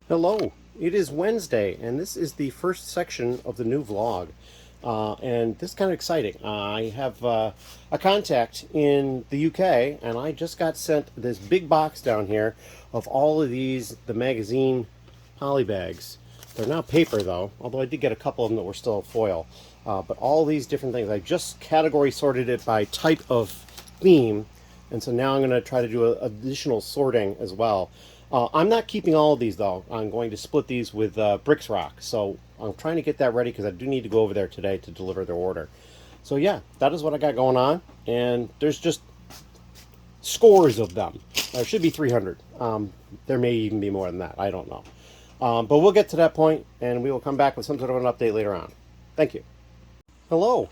Hello, it is Wednesday, and this is the first section of the new vlog. And this is kind of exciting. I have a contact in the UK, and I just got sent this big box down here of all of the magazine polybags. They're now paper, though, although I did get a couple of them that were still foil. But all these different things, I just category sorted it by type of theme, and so now I'm going to try to do additional sorting as well. I'm not keeping all of these, though. I'm going to split these with Bricks ROC. So I'm trying to get that ready because I do need to go over there today to deliver their order. So yeah, that is what I got going on. And there's just scores of them. There should be 300. There may even be more than that. I don't know. But we'll get to that point, and we will come back with some sort of an update later on. Thank you. Hello.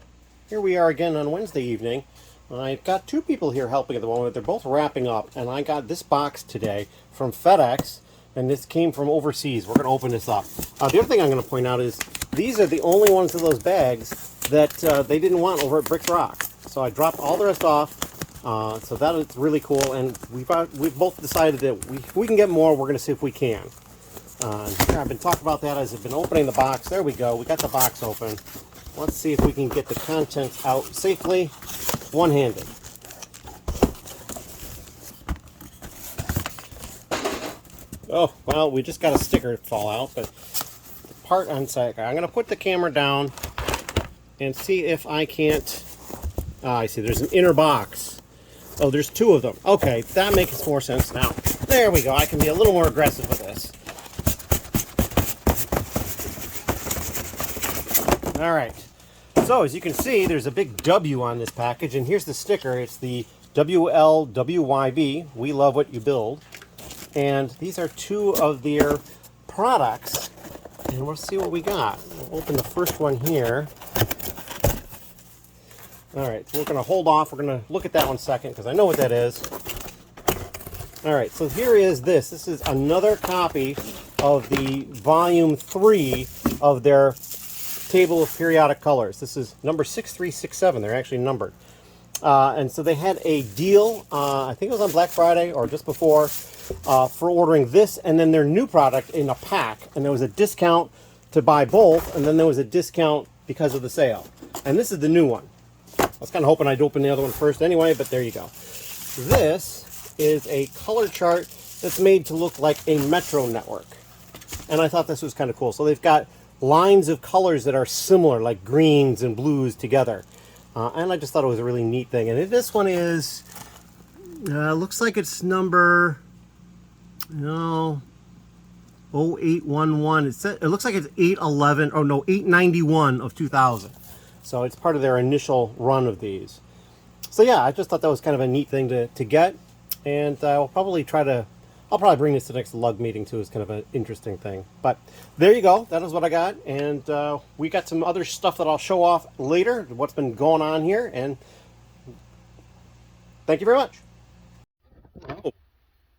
Here we are again on Wednesday evening. I've got two people here helping at the moment. They're both wrapping up, and I got this box today from FedEx, and this came from overseas. We're going to open this up. The other thing I'm going to point out is these are the only ones of those bags that they didn't want over at Bricks ROC. So I dropped all the rest off. So that is really cool, and we've both decided that if we can get more, we're going to see if we can. Here I've been talking about that as I've been opening the box. There we go. We got the box open. Let's see if we can get the contents out safely, one-handed. Oh, well, we just got a sticker fall out, but the part on site. I'm going to put the camera down and see if I can't. I see there's an inner box. Oh, there's two of them. Okay, that makes more sense now. There we go. I can be a little more aggressive with this. All right. So as you can see, there's a big W on this package, and here's the sticker. It's the WLWYB. We love what you build. And these are two of their products, and we'll see what we got. We'll open the first one here. All right, so we're going to hold off. We're going to look at that one second because I know what that is. All right, so here is this. This is another copy of the volume 3 of their table of periodic colors. This is number 6367. They're actually numbered. And so they had a deal, I think it was on Black Friday or just before, for ordering this and then their new product in a pack. And there was a discount to buy both, and then there was a discount because of the sale. And this is the new one. I was kind of hoping I'd open the other one first anyway, but there you go. This is a color chart that's made to look like a metro network. And I thought this was kind of cool. So they've got lines of colors that are similar, like greens and blues together. And I just thought it was a really neat thing. And this one is, looks like it's number, 0811. It looks like it's 811, oh no, 891 of 2000. So it's part of their initial run of these. So yeah, I just thought that was kind of a neat thing to get. And I'll probably bring this to the next lug meeting too. It's kind of an interesting thing. But there you go. That is what I got. And we got some other stuff that I'll show off later, what's been going on here. And thank you very much. Oh.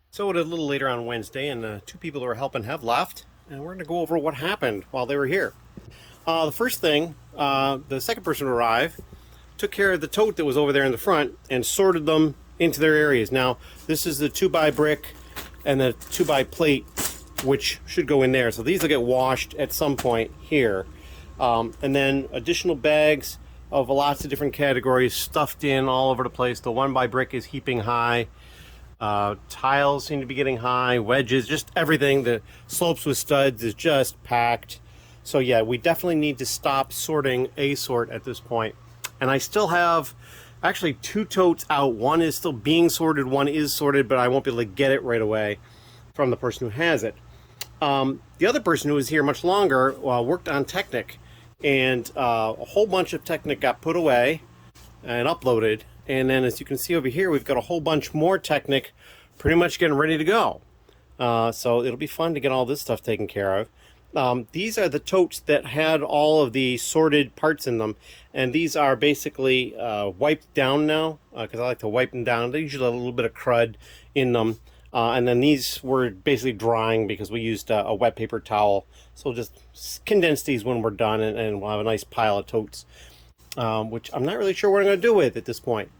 So it is a little later on Wednesday, and two people who are helping have left. And we're going to go over what happened while they were here. The first thing, the second person to arrive took care of the tote that was over there in the front and sorted them into their areas. Now, this is the 2x brick and the 2x plate, which should go in there. So these will get washed at some point here. And then additional bags of lots of different categories stuffed in all over the place. The 1x brick is heaping high. Tiles seem to be getting high. Wedges, just everything. The slopes with studs is just packed. So yeah, we definitely need to stop sorting a sort at this point. And I still have actually two totes out. One is still being sorted, one is sorted, but I won't be able to get it right away from the person who has it. The other person who was here much longer worked on Technic, and a whole bunch of Technic got put away and uploaded. And then as you can see over here, we've got a whole bunch more Technic pretty much getting ready to go. So it'll be fun to get all this stuff taken care of. These are the totes that had all of the sorted parts in them, and these are basically wiped down now because I like to wipe them down. They usually have a little bit of crud in them, and then these were basically drying because we used a wet paper towel. So we'll just condense these when we're done, and we'll have a nice pile of totes, which I'm not really sure what I'm going to do with at this point.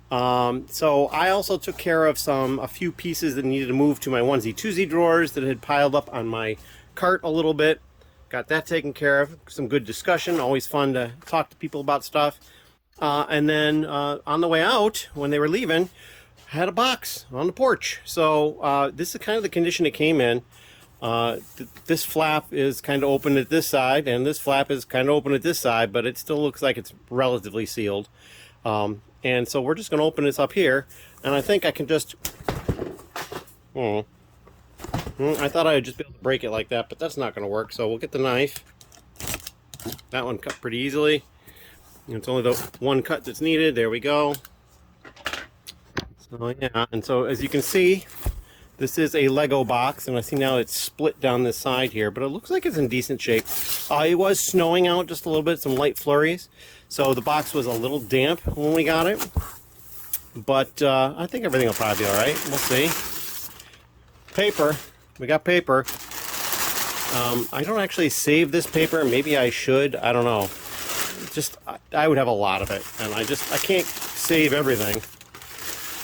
So I also took care of a few pieces that needed to move to my onesie twosie drawers that had piled up on my cart a little bit. Got that taken care of. Some good discussion. Always fun to talk to people about stuff. And then on the way out, when they were leaving, I had a box on the porch. So this is kind of the condition it came in. This flap is kind of open at this side, and this flap is kind of open at this side, but it still looks like it's relatively sealed. And so we're just going to open this up here, and I think I can just... I thought I would just be able to break it like that, but that's not going to work. So we'll get the knife. That one cut pretty easily. It's only the one cut that's needed. There we go. So yeah, and so as you can see, this is a Lego box, and I see now it's split down this side here, but it looks like it's in decent shape. It was snowing out just a little bit, some light flurries, so the box was a little damp when we got it. But I think everything will probably be all right. We'll see. Paper. We got paper. I don't actually save this paper. Maybe I should. I don't know. Just I would have a lot of it, and I can't save everything.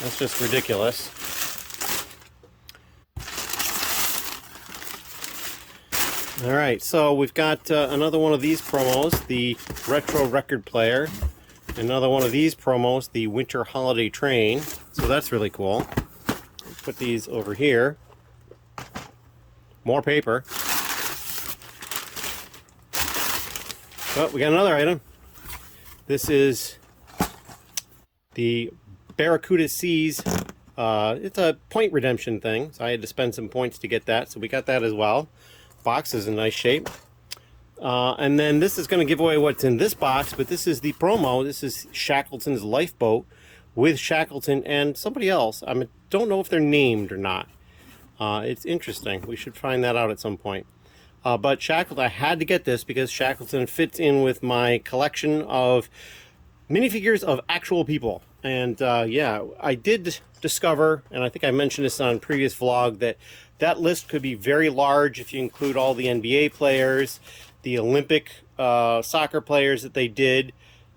That's just ridiculous. All right, so we've got another one of these promos, the retro record player. Another one of these promos, the winter holiday train. So that's really cool. Put these over here. More paper. Oh, we got another item. This is the Barracuda Seas. It's a point redemption thing, so I had to spend some points to get that. So we got that as well. Box is in nice shape. And then this is going to give away what's in this box, but this is the promo. This is Shackleton's Lifeboat with Shackleton and somebody else. I don't know if they're named or not. It's interesting. We should find that out at some point. But Shackleton, I had to get this because Shackleton fits in with my collection of minifigures of actual people. And yeah, I did discover, and I think I mentioned this on a previous vlog, that list could be very large if you include all the NBA players, the Olympic soccer players that they did.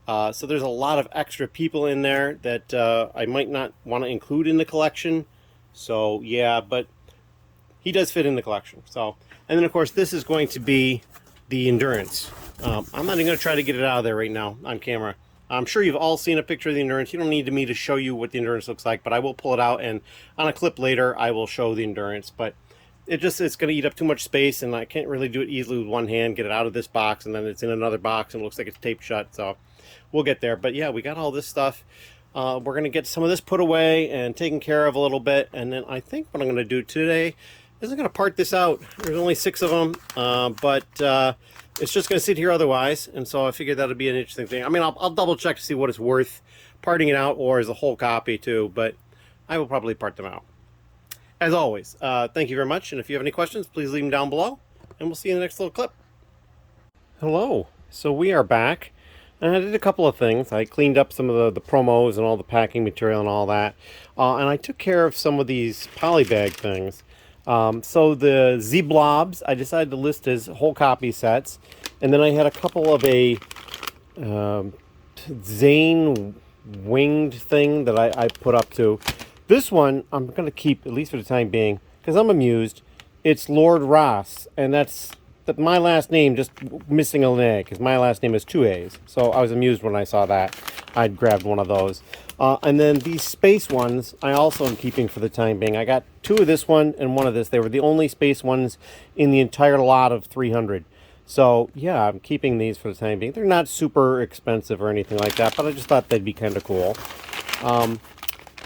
So there's a lot of extra people in there that I might not want to include in the collection. So yeah, but he does fit in the collection. So, and then of course this is going to be the Endurance. I'm not even going to try to get it out of there right now on camera. I'm sure you've all seen a picture of the Endurance. You don't need me to show you what the Endurance looks like, but I will pull it out, and on a clip later I will show the Endurance. But it's going to eat up too much space, and I can't really do it easily with one hand, get it out of this box, and then it's in another box and it looks like it's taped shut. So we'll get there. But yeah, we got all this stuff. We're going to get some of this put away and taken care of a little bit, and then I think what I'm going to do today is I'm going to part this out. There's only 6 of them, but it's just going to sit here otherwise, and so I figured that would be an interesting thing. I mean, I'll double check to see what it's worth parting it out, or as a whole copy too, but I will probably part them out. As always, thank you very much, and if you have any questions, please leave them down below, and we'll see you in the next little clip. Hello. So we are back, and I did a couple of things. I cleaned up some of the promos and all the packing material and all that, and I took care of some of these polybag things. So the Z-Blobs, I decided to list as whole copy sets, and then I had a couple of a Zane winged thing that I put up to. This one I'm going to keep, at least for the time being, because I'm amused. It's Lord Ross, and that's my last name, just missing an A, because my last name is 2 A's. So I was amused when I saw that. I'd grabbed one of those. And then these space ones, I also am keeping for the time being. I got 2 of this one and 1 of this. They were the only space ones in the entire lot of 300. So yeah, I'm keeping these for the time being. They're not super expensive or anything like that, but I just thought they'd be kind of cool.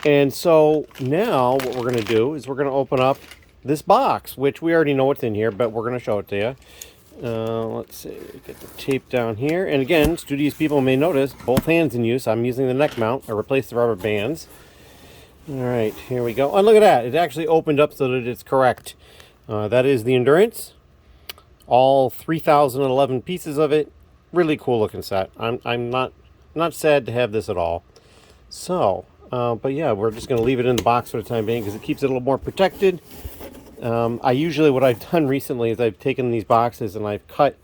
And so now what we're going to do is we're going to open up this box, which we already know what's in here, but we're going to show it to you. Let's see, get the tape down here. And again, studious people may notice both hands in use. I'm using the neck mount. I replaced the rubber bands. All right, here we go. And look at that. It actually opened up so that it's correct. That is the Endurance. All 3,011 pieces of it. Really cool looking set. I'm not sad to have this at all. So, but yeah, we're just going to leave it in the box for the time being because it keeps it a little more protected. I usually, what I've done recently is I've taken these boxes and I've cut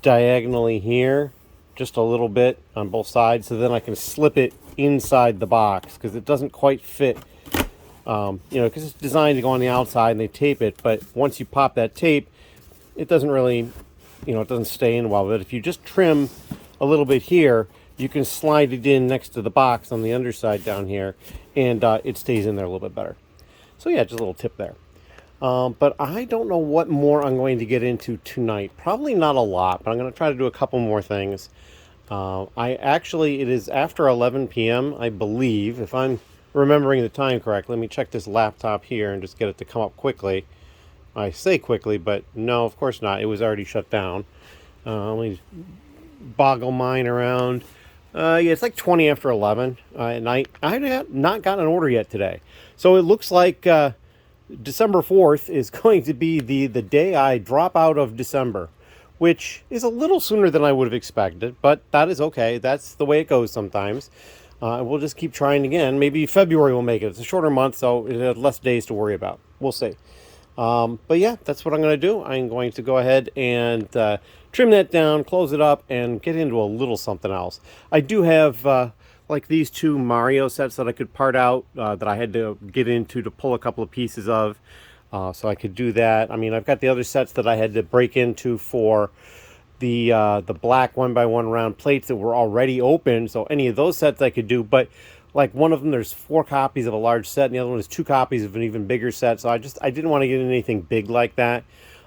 diagonally here just a little bit on both sides, so then I can slip it inside the box because it doesn't quite fit. You know, because it's designed to go on the outside and they tape it, but once you pop that tape, it doesn't really, you know, it doesn't stay in well. But if you just trim a little bit here, you can slide it in next to the box on the underside down here, and it stays in there a little bit better. So yeah, just a little tip there. But I don't know what more I'm going to get into tonight. Probably not a lot, but I'm going to try to do a couple more things. It is after 11 p.m., I believe, if I'm remembering the time correctly. Let me check this laptop here and just get it to come up quickly. I say quickly, but no, of course not. It was already shut down. Let me boggle mine around. Yeah, it's like 20 after 11 at night. I have not gotten an order yet today. So it looks like December 4th is going to be the day I drop out of December, which is a little sooner than I would have expected, but that is okay. That's the way it goes sometimes. We'll just keep trying again. Maybe February will make it. It's a shorter month, so it has less days to worry about. We'll see. But yeah, that's what I'm going to do. I'm going to go ahead and trim that down, close it up, and get into a little something else. I do have like these two Mario sets that I could part out that I had to get into to pull a couple of pieces of. So I could do that. I mean, I've got the other sets that I had to break into for the black 1x1 round plates that were already open. So any of those sets I could do, but like one of them, there's 4 copies of a large set, and the other one is 2 copies of an even bigger set. So I didn't want to get anything big like that,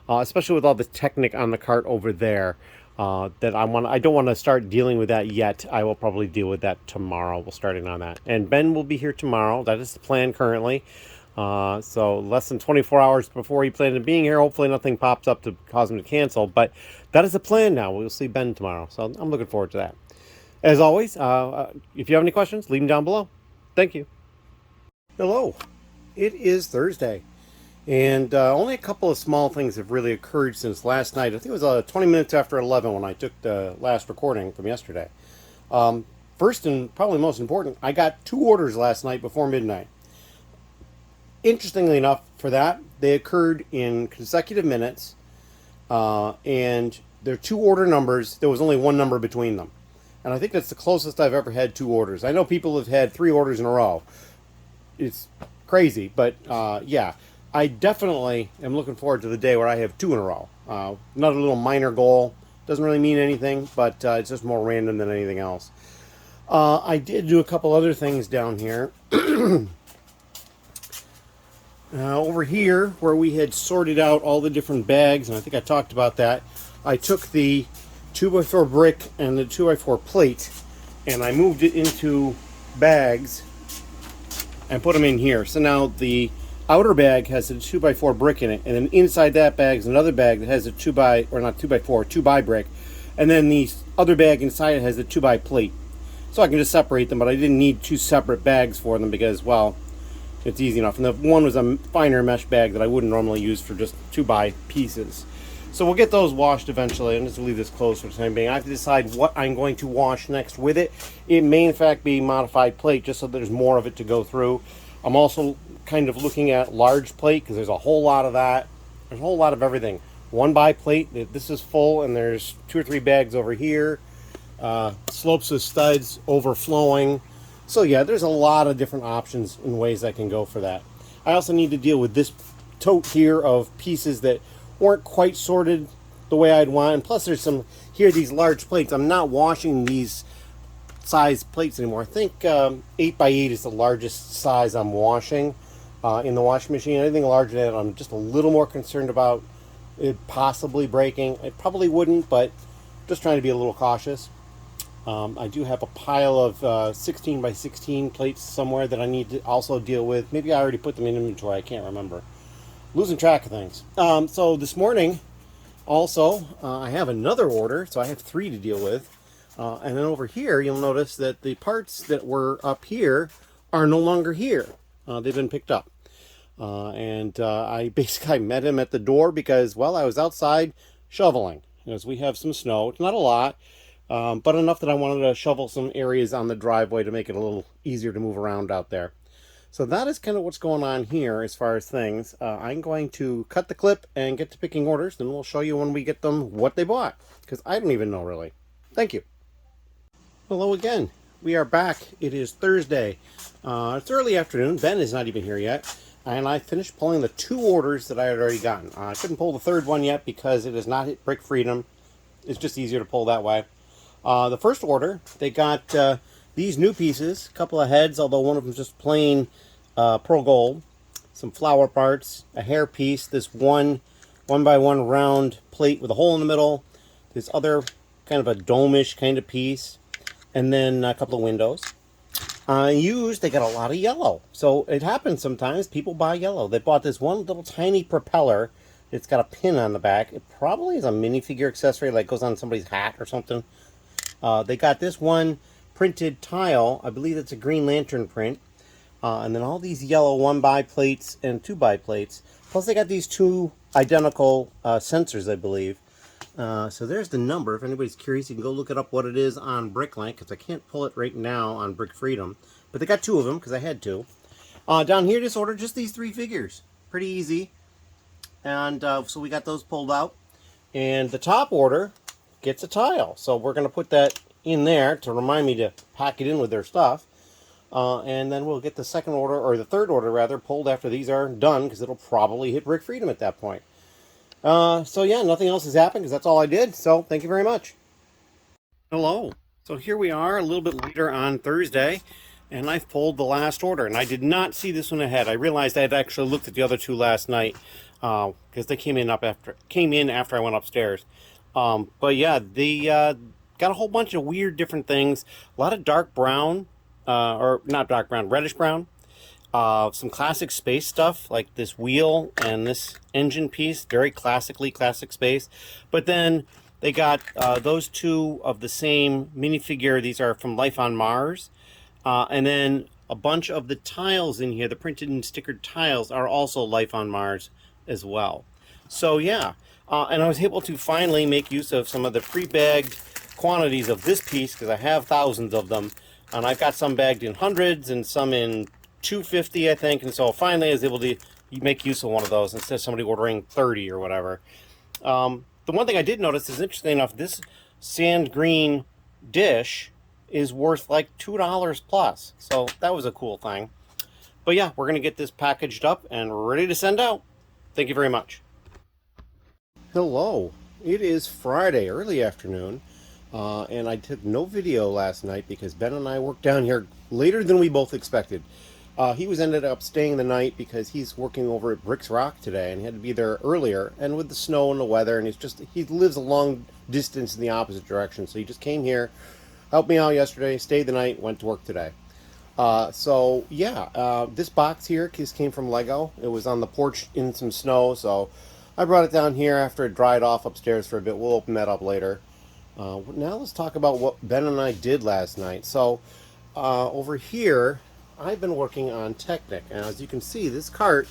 especially with all the Technic on the cart over there. I don't want to start dealing with that yet. I will probably deal with that tomorrow. We'll start in on that, and Ben will be here tomorrow. That is the plan currently. So less than 24 hours before he planned on being here. Hopefully nothing pops up to cause him to cancel, but that is the plan now. We'll see Ben tomorrow, so I'm looking forward to that. As always, if you have any questions, leave them down below. Thank you. Hello. It is Thursday, and only a couple of small things have really occurred since last night. I think it was 20 minutes after 11 when I took the last recording from yesterday. First and probably most important, I got 2 orders last night before midnight. Interestingly enough, for that, they occurred in consecutive minutes, and they're 2 order numbers. There was only 1 number between them. And I think that's the closest I've ever had 2 orders. I know people have had 3 orders in a row. It's crazy, but yeah, I definitely am looking forward to the day where I have 2 in a row. Not a little minor goal. Doesn't really mean anything, but it's just more random than anything else. I did do a couple other things down here. Over here, where we had sorted out all the different bags, and I think I talked about that, I took the 2x4 brick and the 2x4 plate, and I moved it into bags and put them in here. So now the outer bag has a 2x4 brick in it, and then inside that bag is another bag that has a 2x brick, and then the other bag inside it has a 2x plate. So I can just separate them, but I didn't need 2 separate bags for them because, well, it's easy enough. And the one was a finer mesh bag that I wouldn't normally use for just 2x pieces. So we'll get those washed eventually. I'm just going to leave this closed for the time being. I have to decide what I'm going to wash next with it. It may in fact be modified plate, just so there's more of it to go through. I'm also kind of looking at large plate because there's a whole lot of that. There's a whole lot of everything. 1x plate, this is full, and there's 2 or 3 bags over here. Slopes with studs overflowing. So yeah, there's a lot of different options and ways I can go for that. I also need to deal with this tote here of pieces that weren't quite sorted the way I'd want. And plus there's these large plates. I'm not washing these size plates anymore. I think 8x8 is the largest size I'm washing in the washing machine. Anything larger than that, I'm just a little more concerned about it possibly breaking. It probably wouldn't, but just trying to be a little cautious. I do have a pile of 16x16 plates somewhere that I need to also deal with. Maybe I already put them in inventory. I can't remember. Losing track of things. So this morning, also, I have another order. So I have 3 to deal with. And then over here, you'll notice that the parts that were up here are no longer here. They've been picked up. I basically met him at the door because, well, I was outside shoveling. As we have some snow. It's not a lot. But enough that I wanted to shovel some areas on the driveway to make it a little easier to move around out there. So that is kind of what's going on here as far as things. I'm going to cut the clip and get to picking orders. Then we'll show you when we get them what they bought. Because I don't even know really. Thank you. Hello again. we are back. It is Thursday. It's early afternoon. Ben is not even here yet. And I finished pulling the 2 orders that I had already gotten. I couldn't pull the 3rd one yet because it has not hit Brick Freedom. It's just easier to pull that way. The first order, they got these new pieces, a couple of heads, although one of them is just plain pearl gold, some flower parts, a hair piece, this one by one round plate with a hole in the middle, this other kind of a dome-ish kind of piece, and then a couple of windows. They got a lot of yellow. So it happens sometimes, people buy yellow. They bought this one little tiny propeller. It's got a pin on the back. It probably is a minifigure accessory, like goes on somebody's hat or something. They got this one printed tile. I believe it's a Green Lantern print. And then all these yellow 1x plates and 2x plates. Plus they got these 2 identical sensors, I believe. So there's the number. If anybody's curious, you can go look it up what it is on Bricklink, because I can't pull it right now on Brick Freedom. But they got 2 of them, because I had to. Down here, just ordered just these 3 figures. Pretty easy. And so we got those pulled out. And the top order gets a tile. So we're going to put that in there to remind me to pack it in with their stuff. And then we'll get the second order, or the third order rather, pulled after these are done, because it'll probably hit Brick Freedom at that point. So yeah, nothing else has happened because that's all I did. So thank you very much. Hello. So here we are a little bit later on Thursday, and I've pulled the last order, and I did not see this one ahead. I realized I had actually looked at the other 2 last night because they came in after I went upstairs. But yeah, they got a whole bunch of weird different things. A lot of dark brown, or not dark brown, reddish brown. Some classic space stuff like this wheel and this engine piece, very classic space. But then they got those 2 of the same minifigure. These are from Life on Mars. And then a bunch of the tiles in here, the printed and stickered tiles, are also Life on Mars as well. So yeah, and I was able to finally make use of some of the pre-bagged quantities of this piece, because I have thousands of them. And I've got some bagged in hundreds and some in 250, I think, and so finally I was able to make use of one of those instead of somebody ordering 30 or whatever. The one thing I did notice is, interesting enough, this sand green dish is worth like $2 plus, so that was a cool thing. But yeah, we're gonna get this packaged up and ready to send out. Thank you very much. Hello, it is Friday, early afternoon, and I took no video last night because Ben and I worked down here later than we both expected. He ended up staying the night because he's working over at Bricks ROC today, and he had to be there earlier. And with the snow and the weather, and he lives a long distance in the opposite direction, so he just came here, helped me out yesterday, stayed the night, went to work today. So yeah, this box here came from Lego. It was on the porch in some snow, so I brought it down here after it dried off upstairs for a bit. We'll open that up later. Now let's talk about what Ben and I did last night. So over here, I've been working on Technic, and as you can see, this cart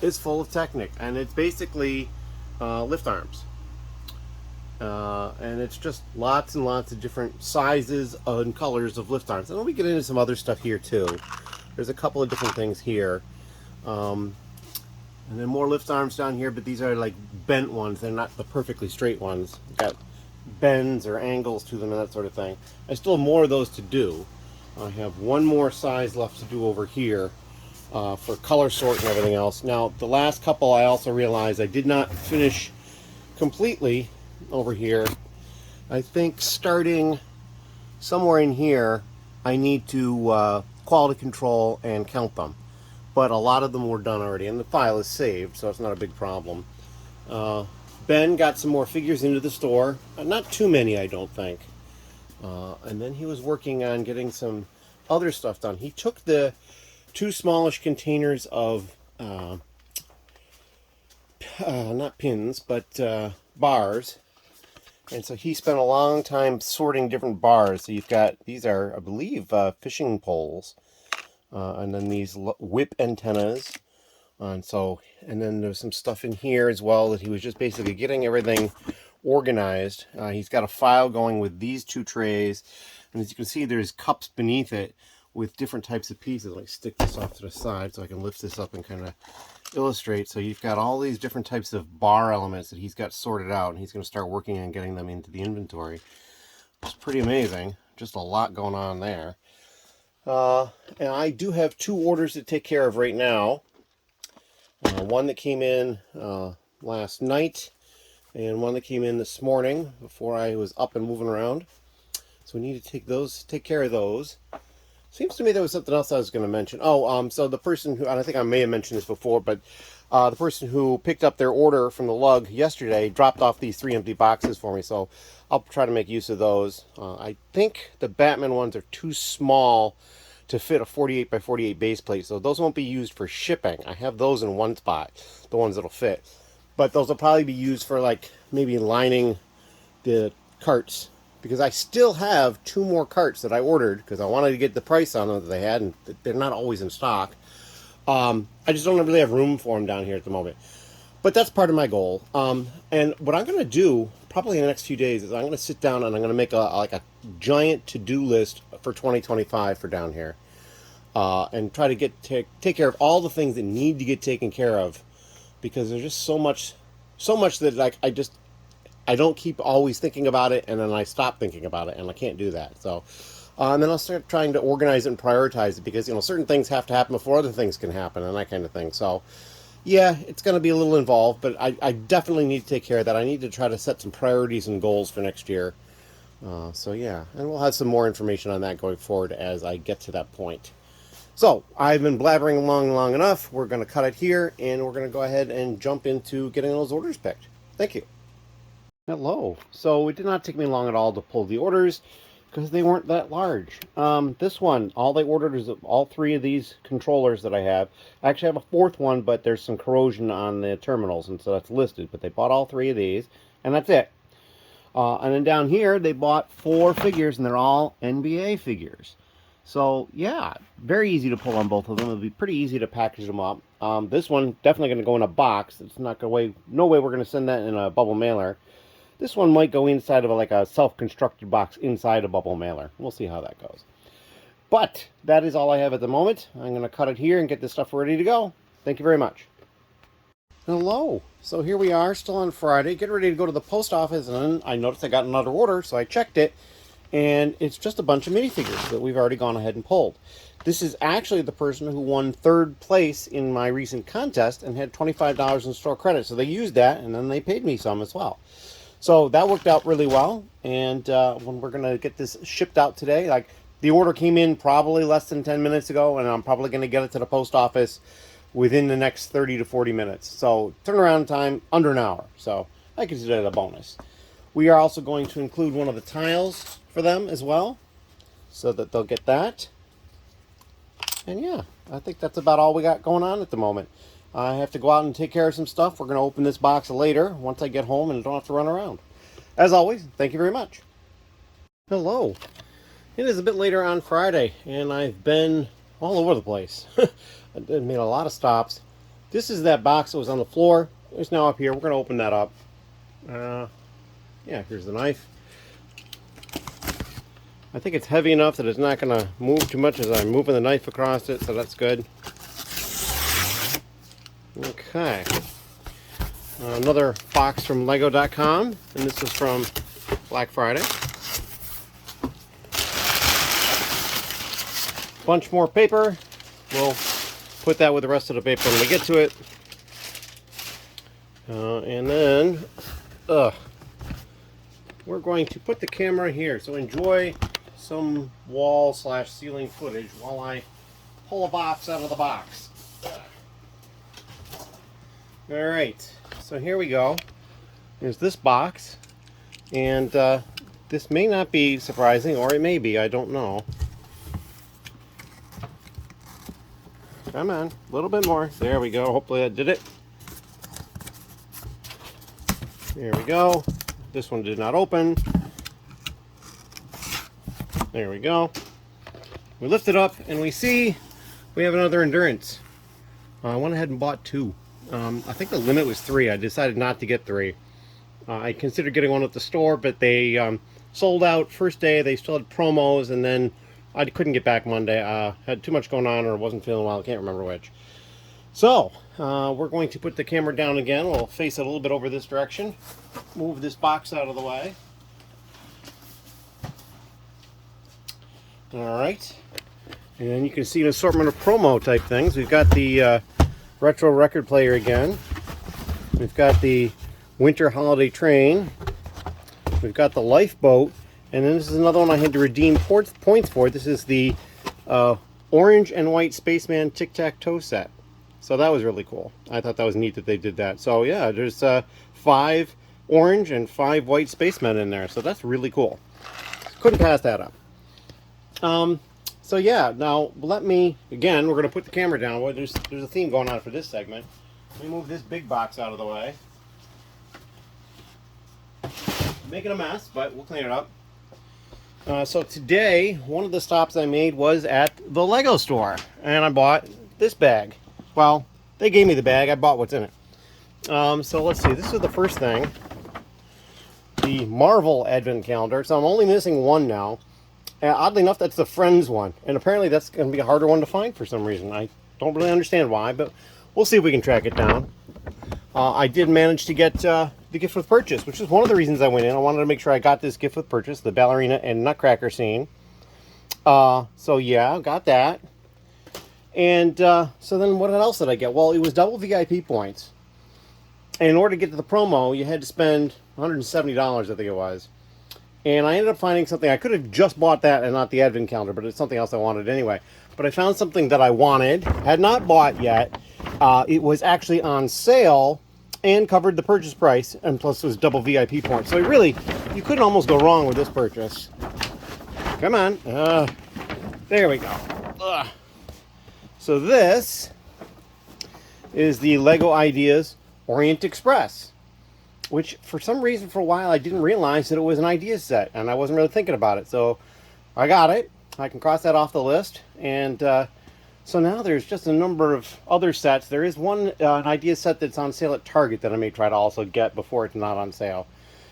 is full of Technic, and it's basically lift arms. And it's just lots and lots of different sizes and colors of lift arms. And then we get into some other stuff here too. There's a couple of different things here. And then more lift arms down here, but these are like bent ones. They're not the perfectly straight ones. Got bends or angles to them and that sort of thing. I still have more of those to do. I have one more size left to do over here for color sort and everything else. Now, the last couple I also realized I did not finish completely over here. I think starting somewhere in here, I need to quality control and count them. But a lot of them were done already, and the file is saved, so it's not a big problem. Ben got some more figures into the store. Not too many, I don't think. And then he was working on getting some other stuff done. He took the 2 smallish containers of not pins, but bars, and so he spent a long time sorting different bars. So you've got, these are, I believe, fishing poles, and then these whip antennas, and then there's some stuff in here as well that he was just basically getting everything organized. He's got a file going with these 2 trays, and as you can see, there's cups beneath it with different types of pieces. Let me stick this off to the side so I can lift this up and kind of illustrate. So you've got all these different types of bar elements that he's got sorted out, and he's going to start working on getting them into the inventory. It's pretty amazing. just a lot going on there. And I do have 2 orders to take care of right now. One that came in last night, and one that came in this morning before I was up and moving around. So we need to take care of those. Seems to me there was something else I was going to mention. Oh, so the person who, and I think I may have mentioned this before, but the person who picked up their order from the lug yesterday dropped off these 3 empty boxes for me, so I'll try to make use of those. I think the Batman ones are too small to fit a 48 by 48 base plate, so those won't be used for shipping. I have those in one spot, the ones that'll fit. But those will probably be used for, like, maybe lining the carts, because I still have 2 more carts that I ordered because I wanted to get the price on them that they had, and they're not always in stock. I just don't really have room for them down here at the moment. But that's part of my goal. And what I'm going to do, probably in the next few days, is I'm going to sit down and I'm going to make a giant to-do list for 2025 for down here. And try to take care of all the things that need to get taken care of. Because there's just so much that, like, I don't keep always thinking about it, and then I stop thinking about it, and I can't do that. So, and then I'll start trying to organize it and prioritize it, because, you know, certain things have to happen before other things can happen, and that kind of thing. So, yeah, it's going to be a little involved, but I definitely need to take care of that. I need to try to set some priorities and goals for next year. So, yeah, and we'll have some more information on that going forward as I get to that point. So, I've been blabbering along long enough. We're going to cut it here, and we're going to go ahead and jump into getting those orders picked. Thank you. Hello. So, it did not take me long at all to pull the orders because they weren't that large. This one, all they ordered is all 3 of these controllers that I have. I actually have a 4th one, but there's some corrosion on the terminals, and so that's listed. But they bought all 3 of these, and that's it. And then down here, they bought 4 figures, and they're all NBA figures. So, yeah, very easy to pull on both of them. It'll be pretty easy to package them up. This one, definitely going to go in a box. It's not going to no way we're going to send that in a bubble mailer. This one might go inside of like a self-constructed box inside a bubble mailer. We'll see how that goes. But that is all I have at the moment. I'm going to cut it here and get this stuff ready to go. Thank you very much. Hello. So here we are, still on Friday. Getting ready to go to the post office, and I noticed I got another order, so I checked it. And it's just a bunch of minifigures that we've already gone ahead and pulled. This is actually the person who won 3rd place in my recent contest and had $25 in store credit. So they used that, and then they paid me some as well. So that worked out really well. And when we're going to get this shipped out today, like the order came in probably less than 10 minutes ago, and I'm probably going to get it to the post office within the next 30 to 40 minutes. So turnaround time, under an hour. So I consider that a bonus. We are also going to include one of the tiles for them as well, so that they'll get that. And yeah, I think that's about all we got going on at the moment. I have to go out and take care of some stuff. We're going to open this box later once I get home and don't have to run around. As always, thank you very much. Hello. It is a bit later on Friday, and I've been all over the place. I've made a lot of stops. This is that box that was on the floor. It's now up here. We're going to open that up. Yeah, here's the knife. I think it's heavy enough that it's not going to move too much as I'm moving the knife across it, so that's good. Okay. Another box from Lego.com, and this is from Black Friday. Bunch more paper. We'll put that with the rest of the paper when we get to it. And then, we're going to put the camera here. So enjoy some wall/ceiling footage while I pull a box out of the box. Alright, so here we go. There's this box, and this may not be surprising, or it may be, I don't know. Come on, a little bit more. There we go, hopefully that did it. There we go. This one did not open. There we go. We lift it up and we see we have another Endurance. I went ahead and bought 2. I think the limit was 3. I decided not to get 3. I considered getting one at the store, but they sold out first day. They still had promos, and then I couldn't get back Monday. Had too much going on, or wasn't feeling well. I can't remember which. So, we're going to put the camera down again. We'll face it a little bit over this direction. Move this box out of the way. All right. And you can see an assortment of promo type things. We've got the retro record player again. We've got the winter holiday train. We've got the lifeboat. And then this is another one I had to redeem points for. This is the orange and white Spaceman tic-tac-toe set. So that was really cool. I thought that was neat that they did that. So yeah, there's 5 orange and 5 white spacemen in there. So that's really cool. Couldn't pass that up. So yeah, now let me, again, we're going to put the camera down. Well, there's a theme going on for this segment. Let me move this big box out of the way. Making a mess, but we'll clean it up. So today, one of the stops I made was at the Lego store. And I bought this bag. Well, they gave me the bag. I bought what's in it. So let's see. This is the first thing. The Marvel Advent Calendar. So I'm only missing one now. Oddly enough, that's the Friends one. And apparently that's going to be a harder one to find for some reason. I don't really understand why, but we'll see if we can track it down. I did manage to get the gift with purchase, which is one of the reasons I went in. I wanted to make sure I got this gift with purchase, the ballerina and nutcracker scene. So yeah, got that. And so then what else did I get? Well, it was double VIP points. And in order to get to the promo, you had to spend $170, I think it was. And I ended up finding something. I could have just bought that and not the Advent Calendar, but it's something else I wanted anyway. But I found something that I wanted, had not bought yet. It was actually on sale and covered the purchase price, and plus it was double VIP points. So really, you couldn't almost go wrong with this purchase. Come on. There we go. So this is the Lego Ideas Orient Express, which for some reason for a while I didn't realize that it was an idea set, and I wasn't really thinking about it. So I got it. I can cross that off the list. And so now there's just a number of other sets. There is one an idea set that's on sale at Target that I may try to also get before it's not on sale.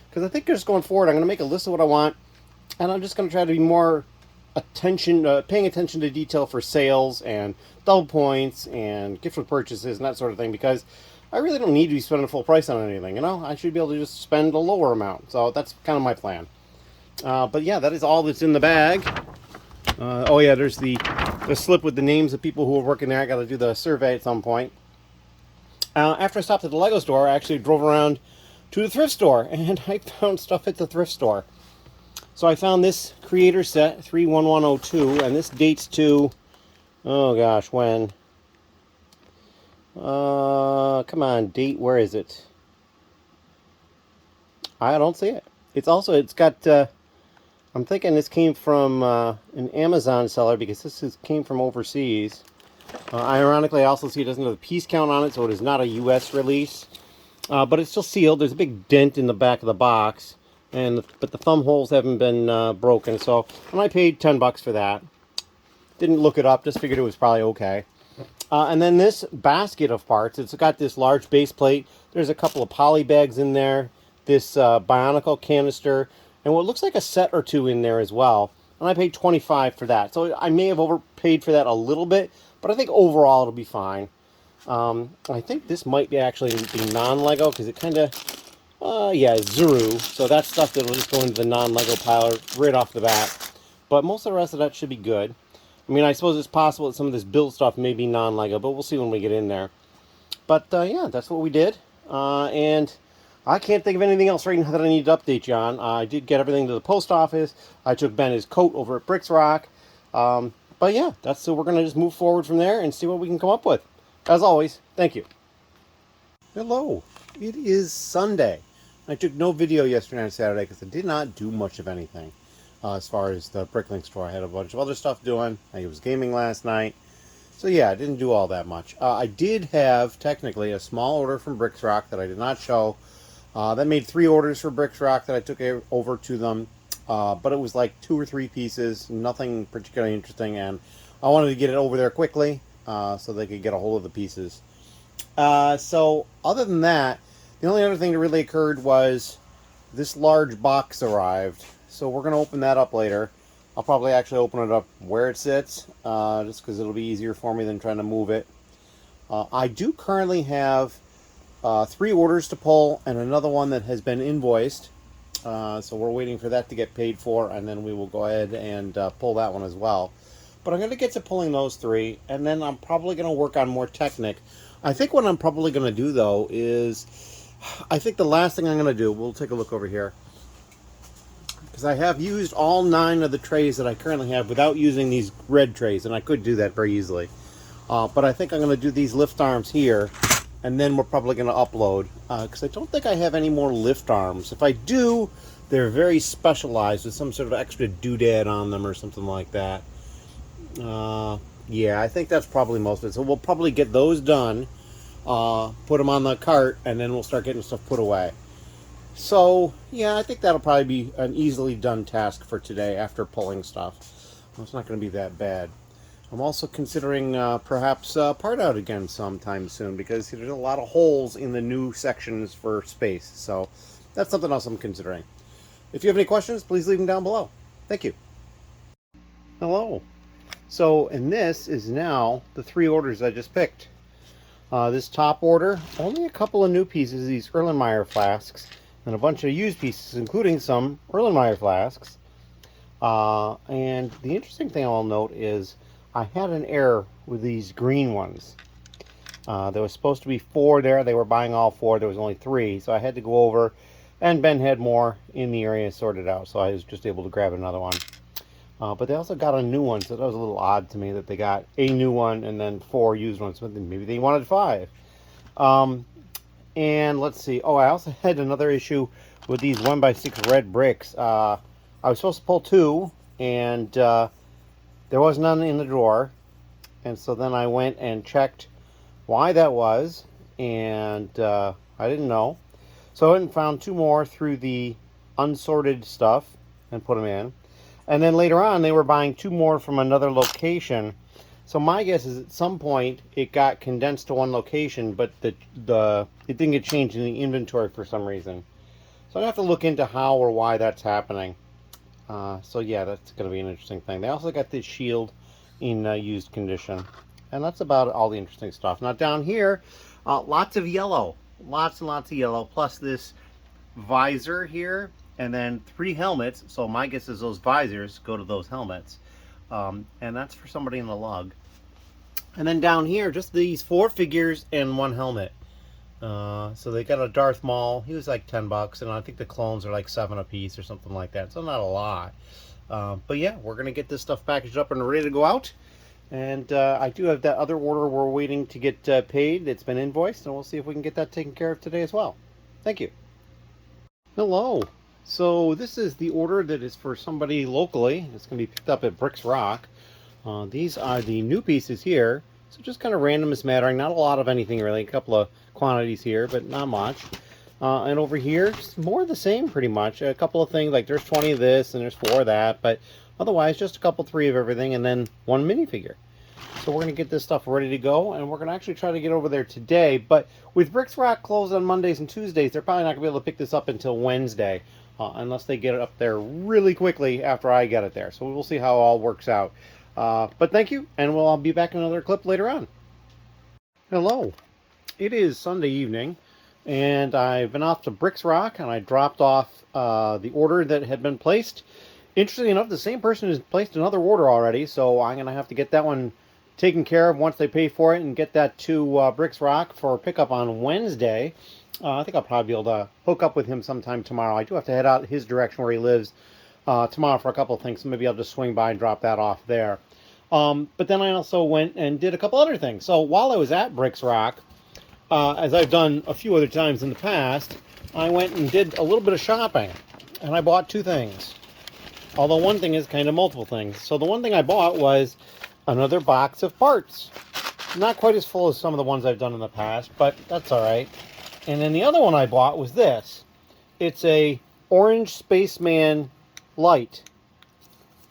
Because I think just going forward, I'm going to make a list of what I want, and I'm just going to try to be more paying attention to detail for sales and double points and gift with purchases and that sort of thing, because I really don't need to be spending full price on anything, you know? I should be able to just spend a lower amount. So that's kind of my plan. But yeah, that is all that's in the bag. Oh yeah, there's the slip with the names of people who are working there. I got to do the survey at some point. After I stopped at the Lego store, I actually drove around to the thrift store, and I found stuff at the thrift store. So I found this creator set, 31102, and this dates to, oh gosh, when? Come on, date, where is it? I don't see it. It's got, I'm thinking this came from an Amazon seller, because came from overseas. Ironically, I also see it doesn't have a piece count on it, so it is not a U.S. release. But it's still sealed. There's a big dent in the back of the box, but the thumb holes haven't been broken. So, and I paid $10 for that. Didn't look it up, just figured it was probably okay. And then this basket of parts, it's got this large base plate. There's a couple of polybags in there, this Bionicle canister, and what looks like a set or two in there as well. And I paid $25 for that. So I may have overpaid for that a little bit, but I think overall it'll be fine. I think this might be actually the non-Lego, because it kind of, yeah, Zuru. So that's stuff that will just go into the non-Lego pile right off the bat. But most of the rest of that should be good. I mean, I suppose it's possible that some of this build stuff may be non-Lego, but we'll see when we get in there. But, yeah, that's what we did. And I can't think of anything else right now that I need to update you on. I did get everything to the post office. I took Ben his coat over at Bricks ROC. But, yeah, so we're going to just move forward from there and see what we can come up with. As always, thank you. Hello. It is Sunday. I took no video yesterday and Saturday because I did not do much of anything. As far as the Bricklink store, I had a bunch of other stuff doing. I was gaming last night. So yeah, I didn't do all that much. I did have, technically, a small order from Bricks ROC that I did not show. That made 3 orders for Bricks ROC that I took over to them. But it was like 2 or 3 pieces, nothing particularly interesting. And I wanted to get it over there quickly so they could get a hold of the pieces. So other than that, the only other thing that really occurred was this large box arrived. So we're going to open that up later. I'll probably actually open it up where it sits, just because it'll be easier for me than trying to move it. I do currently have 3 orders to pull and another one that has been invoiced. So we're waiting for that to get paid for, and then we will go ahead and pull that one as well. But I'm going to get to pulling those 3, and then I'm probably going to work on more Technic. I think what I'm probably going to do, though, is I think the last thing I'm going to do, we'll take a look over here, because I have used all 9 of the trays that I currently have without using these red trays, and I could do that very easily. But I think I'm going to do these lift arms here, and then we're probably going to upload, because I don't think I have any more lift arms. If I do, they're very specialized with some sort of extra doodad on them or something like that. Yeah, I think that's probably most of it. So we'll probably get those done, put them on the cart, and then we'll start getting stuff put away. So, yeah, I think that'll probably be an easily done task for today after pulling stuff. Well, it's not going to be that bad. I'm also considering perhaps part out again sometime soon, because there's a lot of holes in the new sections for space. So that's something else I'm considering. If you have any questions, please leave them down below. Thank you. Hello. So, and this is now the 3 orders I just picked. This top order, only a couple of new pieces, these Erlenmeyer flasks, and a bunch of used pieces, including some Erlenmeyer flasks. And the interesting thing I'll note is I had an error with these green ones. There was supposed to be 4 there. They were buying all 4. There was only 3. So I had to go over, and Ben had more in the area sorted out. So I was just able to grab another one. But they also got a new one. So that was a little odd to me that they got a new one and then 4 used ones. But maybe they wanted 5. And let's see. Oh, I also had another issue with these 1x6 red bricks. I was supposed to pull 2, and there was none in the drawer. And so then I went and checked why that was, and I didn't know. So I went and found 2 more through the unsorted stuff and put them in. And then later on, they were buying 2 more from another location. So my guess is at some point it got condensed to one location, but it didn't get changed in the inventory for some reason. So I have to look into how or why that's happening. So yeah, that's going to be an interesting thing. They also got this shield in used condition. And that's about all the interesting stuff. Now down here, lots of yellow. Lots and lots of yellow. Plus this visor here. And then 3 helmets. So my guess is those visors go to those helmets. And that's for somebody in the lug. And then down here, just these 4 figures and 1 helmet. So they got a Darth Maul. He was like $10, and I think the clones are like 7 a piece or something like that. So not a lot. But yeah, we're gonna get this stuff packaged up and ready to go out. And I do have that other order we're waiting to get paid. It's been invoiced, and we'll see if we can get that taken care of today as well. Thank you. Hello. So this is the order that is for somebody locally. It's going to be picked up at Bricks ROC. These are the new pieces here. So just kind of random is mattering. Not a lot of anything really. A couple of quantities here, but not much. And over here, just more of the same pretty much. A couple of things, like there's 20 of this and there's 4 of that. But otherwise, just a couple, 3 of everything, and then 1 minifigure. So we're going to get this stuff ready to go, and we're going to actually try to get over there today. But with Bricks ROC closed on Mondays and Tuesdays, they're probably not going to be able to pick this up until Wednesday. Unless they get it up there really quickly after I get it there. So we'll see how it all works out. But thank you, and I'll be back in another clip later on. Hello. It is Sunday evening, and I've been off to Bricks ROC, and I dropped off the order that had been placed. Interestingly enough, the same person has placed another order already, so I'm going to have to get that one taken care of once they pay for it and get that to Bricks ROC for pickup on Wednesday. I think I'll probably be able to hook up with him sometime tomorrow. I do have to head out his direction where he lives tomorrow for a couple of things, so maybe I'll just swing by and drop that off there. But then I also went and did a couple other things. So while I was at Bricks ROC, as I've done a few other times in the past, I went and did a little bit of shopping, and I bought 2 things. Although one thing is kind of multiple things. So the one thing I bought was another box of parts. Not quite as full as some of the ones I've done in the past, but that's all right. And then the other one I bought was this. It's a orange spaceman light.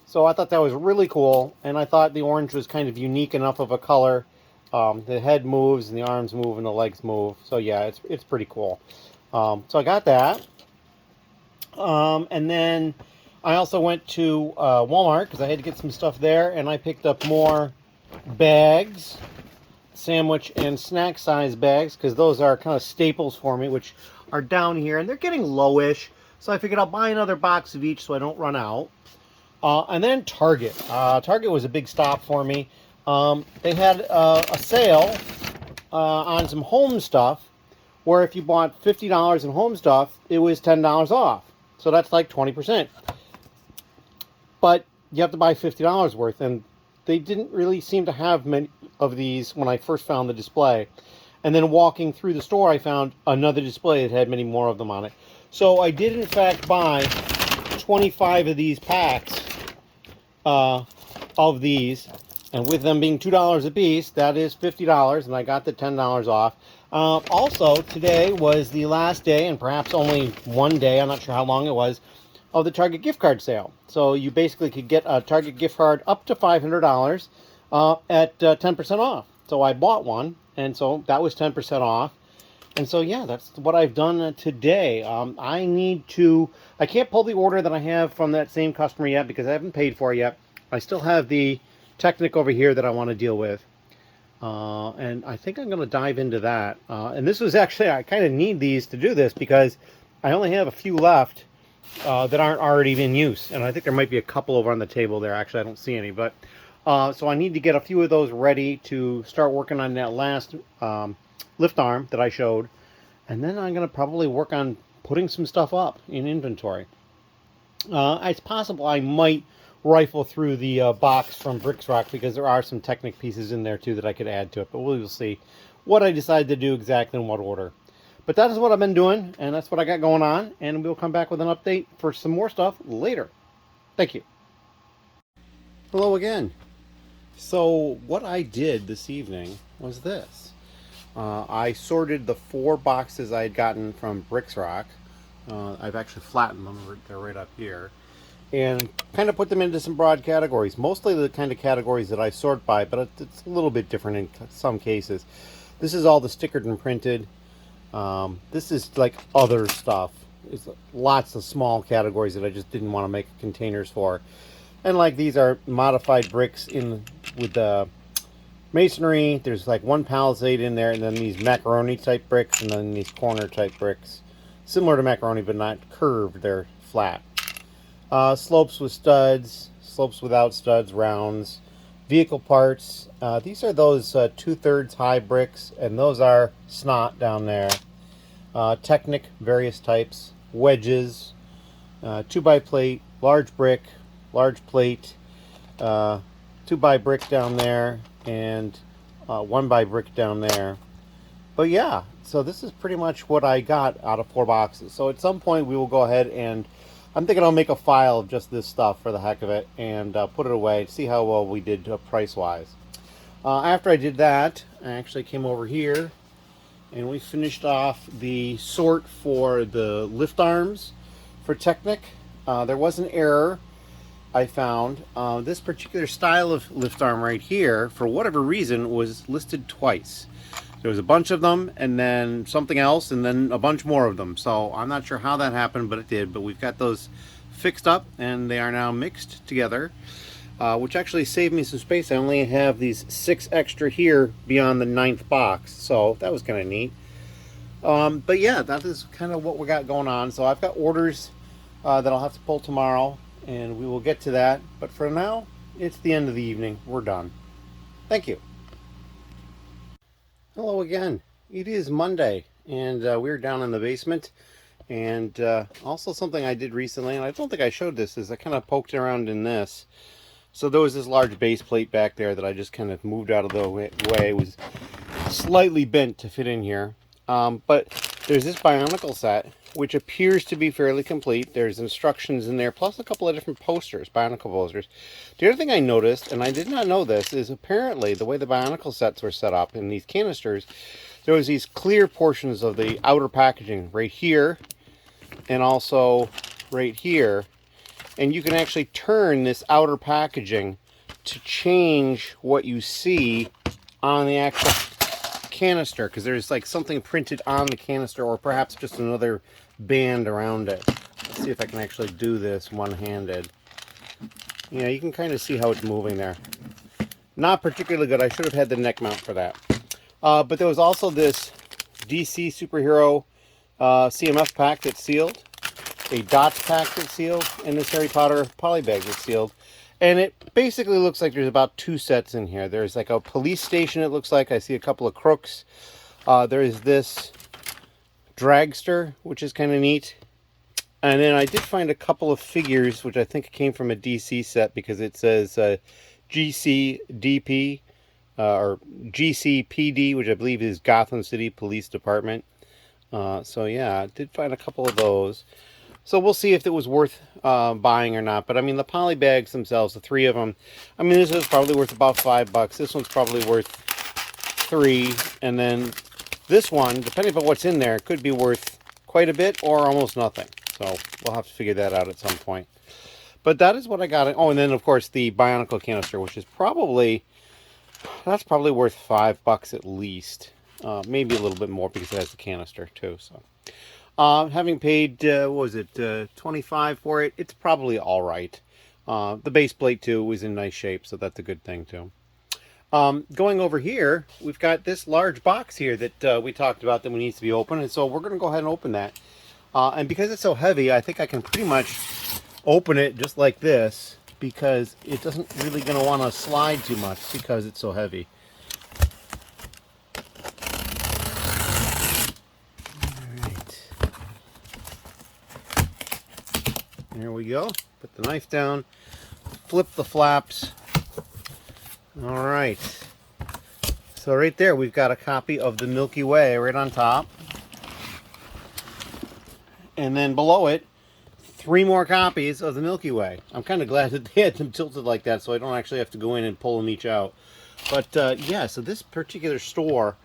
So I thought that was really cool, and I thought the orange was kind of unique enough of a color. The head moves, and the arms move, and the legs move. So yeah, it's pretty cool. So I got that. And then I also went to Walmart, because I had to get some stuff there, and I picked up more bags. Sandwich and snack size bags, because those are kind of staples for me, which are down here, and they're getting lowish, So I figured I'll buy another box of each so I don't run out. And then Target. Target was a big stop for me. They had a sale on some home stuff where if you bought $50 in home stuff, it was $10 off. So that's like 20%. But you have to buy $50 worth, and they didn't really seem to have many of these when I first found the display. And then walking through the store, I found another display that had many more of them on it. So I did, in fact, buy 25 of these packs of these. And with them being $2 a piece, that is $50, and I got the $10 off. Also, today was the last day, and perhaps only one day, I'm not sure how long it was, of the Target gift card sale. So you basically could get a Target gift card up to $500 at 10% off. So I bought one, and so that was 10% off. And so, yeah, that's what I've done today. I can't pull the order that I have from that same customer yet because I haven't paid for it yet. I still have the Technic over here that I want to deal with. And I think I'm going to dive into that. And this was actually, I kind of need these to do this because I only have a few left that aren't already in use. And I think there might be a couple over on the table there. Actually, I don't see any. But so I need to get a few of those ready to start working on that last lift arm that I showed. And then I'm going to probably work on putting some stuff up in inventory. It's possible I might rifle through the box from Bricks ROC because there are some Technic pieces in there too that I could add to it, but we'll see what I decide to do exactly in what order. But that is what I've been doing, and that's what I got going on, and we'll come back with an update for some more stuff later. Thank you. Hello again. So what I did this evening was this. I sorted the 4 boxes I had gotten from Bricks ROC. I've actually flattened them, they're right up here, and kind of put them into some broad categories, mostly the kind of categories that I sort by, but it's a little bit different in some cases. This is all the stickered and printed. This is like other stuff. It's lots of small categories that I just didn't want to make containers for. And like these are modified bricks with the masonry. There's like one palisade in there, and then these macaroni type bricks, and then these corner type bricks. Similar to macaroni, but not curved, they're flat. Slopes with studs, slopes without studs, rounds, vehicle parts. These are those 2/3 high bricks, and those are snot down there. Technic, various types, wedges, 2x plate, large brick, large plate, 2x brick down there, and 1x brick down there. But yeah, so this is pretty much what I got out of 4 boxes. So at some point we will go ahead and I'm thinking I'll make a file of just this stuff for the heck of it and put it away, see how well we did price-wise. After I did that, I actually came over here and we finished off the sort for the lift arms for Technic. There was an error I found. This particular style of lift arm right here, for whatever reason, was listed twice. There was a bunch of them, and then something else, and then a bunch more of them. So I'm not sure how that happened, but it did. But we've got those fixed up, and they are now mixed together, which actually saved me some space. I only have these 6 extra here beyond the 9th box, so that was kind of neat. But yeah, that is kind of what we got going on. So I've got orders that I'll have to pull tomorrow, and we will get to that. But for now, it's the end of the evening. We're done. Thank you. Hello again. It is Monday, and we're down in the basement. And also something I did recently, and I don't think I showed this, is I kind of poked around in this. So there was this large base plate back there that I just kind of moved out of the way. It was slightly bent to fit in here. But there's this Bionicle set, which appears to be fairly complete. There's instructions in there, plus a couple of different posters, Bionicle posters. The other thing I noticed, and I did not know this, is apparently the way the Bionicle sets were set up in these canisters, there was these clear portions of the outer packaging right here, and also right here. And you can actually turn this outer packaging to change what you see on the actual canister, because there's like something printed on the canister, or perhaps just another band around it. Let's see if I can actually do this one-handed. Yeah, you can kind of see how it's moving there. Not particularly good. I should have had the neck mount for that. But there was also this DC Superhero CMF pack that's sealed. a dots pack that's sealed, and this Harry Potter polybag that's sealed. And it basically looks like there's about 2 sets in here. There's like a police station, it looks like. I see a couple of crooks. There is this dragster, which is kind of neat. And then I did find a couple of figures, which I think came from a DC set because it says GCDP or GCPD, which I believe is Gotham City Police Department. So yeah, I did find a couple of those. So we'll see if it was worth buying or not. But I mean, the poly bags themselves, the 3 of them, I mean, this is probably worth about $5. This one's probably worth $3. And then this one, depending on what's in there, could be worth quite a bit or almost nothing. So we'll have to figure that out at some point. But that is what I got. Oh, and then of course the Bionicle canister, which is probably, that's probably worth $5 at least. Maybe a little bit more because it has the canister too. So having paid, what was it, $25 for it, it's probably all right. The base plate too was in nice shape, so that's a good thing too. Going over here, we've got this large box here that we talked about that needs to be opened, and so we're going to go ahead and open that. And because it's so heavy, I think I can pretty much open it just like this because it doesn't really going to want to slide too much because it's so heavy. Alright. There we go. Put the knife down. Flip the flaps. Alright. So right there we've got a copy of the Milky Way right on top. And then below it, 3 more copies of the Milky Way. I'm kind of glad that they had them tilted like that so I don't actually have to go in and pull them each out. But yeah, so this particular store,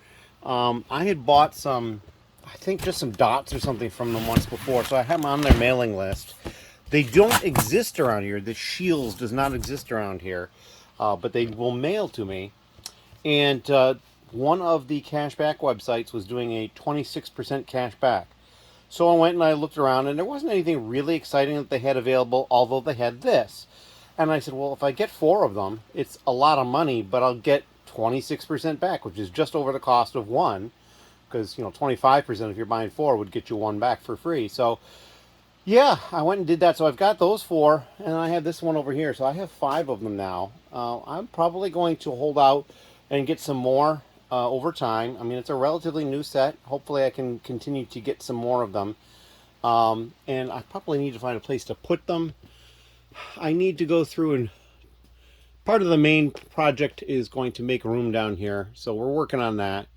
I had bought some, I think just some dots or something from them once before. So I have them on their mailing list. They don't exist around here. The Shields does not exist around here. But they will mail to me. And one of the cashback websites was doing a 26% cash back. So I went and I looked around, and there wasn't anything really exciting that they had available, although they had this. And I said, well, if I get 4 of them, it's a lot of money, but I'll get 26% back, which is just over the cost of 1. Because, you know, 25% if you're buying 4 would get you 1 back for free. So, yeah, I went and did that. So I've got those 4, and I have this one over here. So I have 5 of them now. I'm probably going to hold out and get some more over time. I mean, it's a relatively new set. Hopefully I can continue to get some more of them. And I probably need to find a place to put them. I need to go through and part of the main project is going to make room down here. So we're working on that.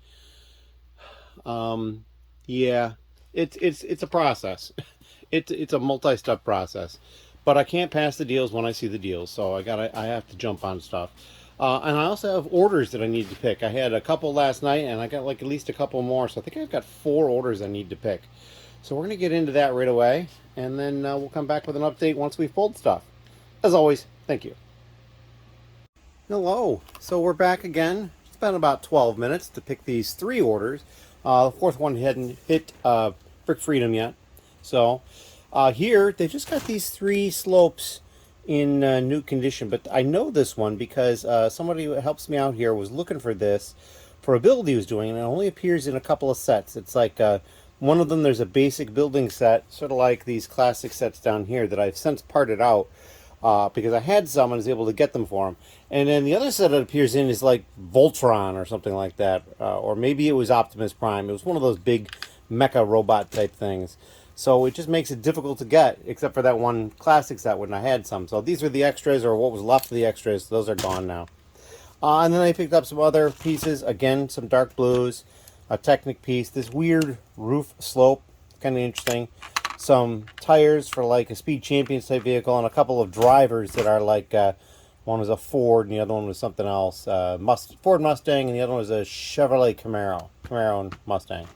Yeah, it's a process. It's a multi-step process. But I can't pass the deals when I see the deals. So I have to jump on stuff. And I also have orders that I need to pick. I had a couple last night, and I got like at least a couple more. So I think I've got 4 orders I need to pick. So we're going to get into that right away. And then we'll come back with an update once we've pulled stuff. As always, thank you. Hello. So we're back again. It's been about 12 minutes to pick these 3 orders. The 4th one hadn't hit Brick Freedom yet. So here, they just got these 3 slopes in new condition, but I know this one because somebody who helps me out here was looking for this for a build he was doing, and it only appears in a couple of sets. It's like one of them, there's a basic building set, sort of like these classic sets down here that I've since parted out because I had some and was able to get them for him. And then the other set it appears in is like Voltron or something like that, or maybe it was Optimus Prime. It was one of those big mecha robot type things. So it just makes it difficult to get, except for that one classic set when I had some. So these were the extras, or what was left of the extras. Those are gone now. And then I picked up some other pieces. Again, some dark blues, a Technic piece, this weird roof slope, kind of interesting. Some tires for like a Speed Champions type vehicle, and a couple of drivers that are like, one was a Ford and the other one was something else. Ford Mustang, and the other one was a Chevrolet Camaro and Mustang.